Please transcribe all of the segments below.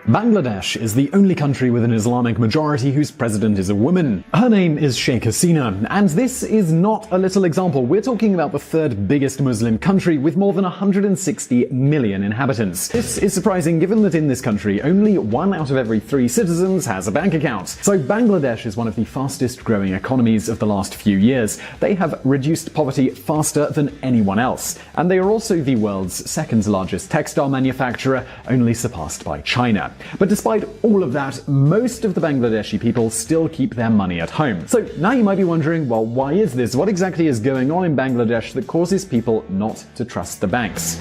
Bangladesh is the only country with an Islamic majority whose president is a woman. Her name is Sheikh Hasina, and this is not a little example. We're talking about the third biggest Muslim country with more than 160 million inhabitants. This is surprising given that in this country, only 1 out of every 3 citizens has a bank account. So Bangladesh is one of the fastest growing economies of the last few years. They have reduced poverty faster than anyone else, and they are also the world's second largest textile manufacturer, only surpassed by China. But despite all of that, most of the Bangladeshi people still keep their money at home. So now you might be wondering, well, why is this? What exactly is going on in Bangladesh that causes people not to trust the banks?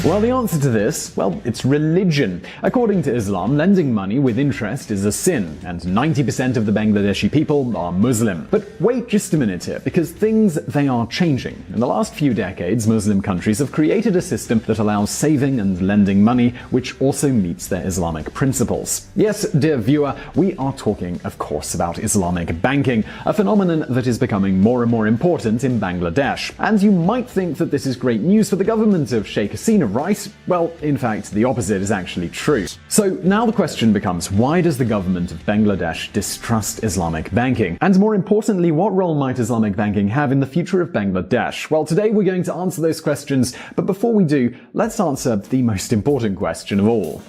Well, the answer to this, it's religion. According to Islam, lending money with interest is a sin, and 90% of the Bangladeshi people are Muslim. But wait just a minute here, because they are changing. In the last few decades, Muslim countries have created a system that allows saving and lending money, which also meets their Islamic principles. Yes, dear viewer, we are talking, of course, about Islamic banking, a phenomenon that is becoming more and more important in Bangladesh. And you might think that this is great news for the government of Sheikh Hasina, right? Well, in fact, the opposite is actually true. So now the question becomes, why does the government of Bangladesh distrust Islamic banking? And more importantly, what role might Islamic banking have in the future of Bangladesh? Well, today we're going to answer those questions, but before we do, let's answer the most important question of all.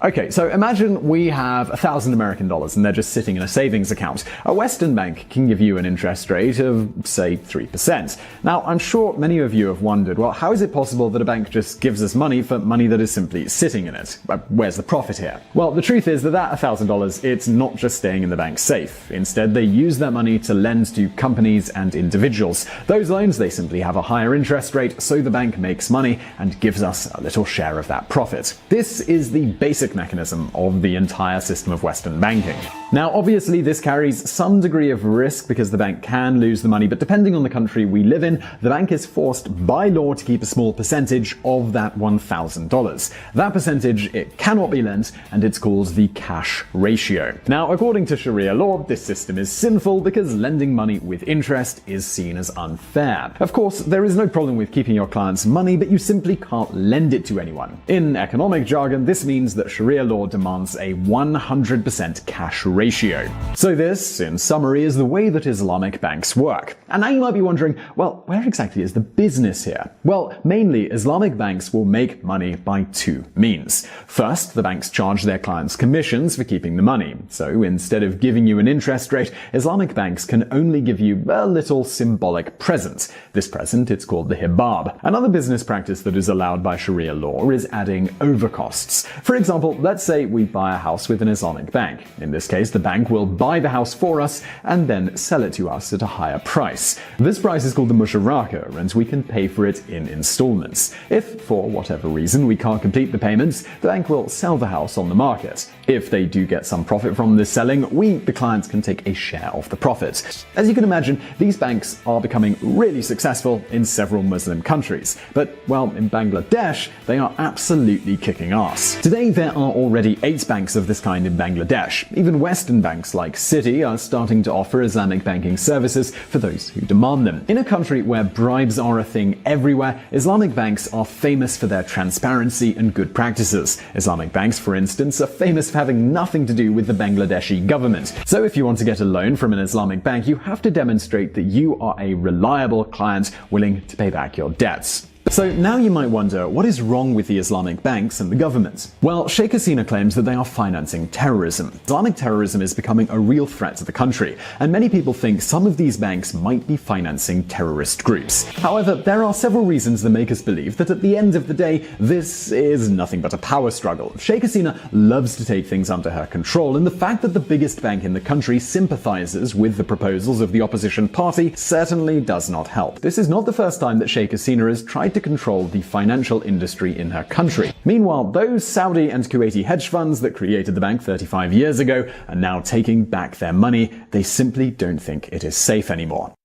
Okay, so imagine we have $1,000 and they're just sitting in a savings account. A Western bank can give you an interest rate of, say, 3%. Now, I'm sure many of you have wondered, well, how is it possible that a bank just gives us money for money that is simply sitting in it? Where's the profit here? Well, the truth is that $1,000, it's not just staying in the bank's safe. Instead, they use that money to lend to companies and individuals. Those loans, they simply have a higher interest rate, so the bank makes money and gives us a little share of that profit. This is the basic mechanism of the entire system of Western banking. Now, obviously, this carries some degree of risk because the bank can lose the money, but depending on the country we live in, the bank is forced by law to keep a small percentage of that $1,000. That percentage, it cannot be lent, and it's called the cash ratio. Now, according to Sharia law, this system is sinful because lending money with interest is seen as unfair. Of course, there is no problem with keeping your client's money, but you simply can't lend it to anyone. In economic jargon, this means that Sharia law demands a 100% cash ratio. So this, in summary, is the way that Islamic banks work. And now you might be wondering, well, where exactly is the business here? Well, mainly Islamic banks will make money by 2 means. First, the banks charge their clients commissions for keeping the money. So instead of giving you an interest rate, Islamic banks can only give you a little symbolic present. This present, it's called the hibab. Another business practice that is allowed by Sharia law is adding overcosts. For example, let's say we buy a house with an Islamic bank. In this case, the bank will buy the house for us and then sell it to us at a higher price. This price is called the musharaka, and we can pay for it in installments. If, for whatever reason, we can't complete the payments, the bank will sell the house on the market. If they do get some profit from this selling, we, the clients, can take a share of the profit. As you can imagine, these banks are becoming really successful in several Muslim countries. But, well, in Bangladesh, they are absolutely kicking ass. Today, there are already 8 banks of this kind in Bangladesh. Even Western banks like Citi are starting to offer Islamic banking services for those who demand them. In a country where bribes are a thing everywhere, Islamic banks are famous for their transparency and good practices. Islamic banks, for instance, are famous for having nothing to do with the Bangladeshi government. So if you want to get a loan from an Islamic bank, you have to demonstrate that you are a reliable client willing to pay back your debts. So now you might wonder, what is wrong with the Islamic banks and the government? Well, Sheikh Hasina claims that they are financing terrorism. Islamic terrorism is becoming a real threat to the country, and many people think some of these banks might be financing terrorist groups. However, there are several reasons that make us believe that at the end of the day, this is nothing but a power struggle. Sheikh Hasina loves to take things under her control, and the fact that the biggest bank in the country sympathizes with the proposals of the opposition party certainly does not help. This is not the first time that Sheikh Hasina has tried to control the financial industry in her country. Meanwhile, those Saudi and Kuwaiti hedge funds that created the bank 35 years ago are now taking back their money. They simply don't think it is safe anymore.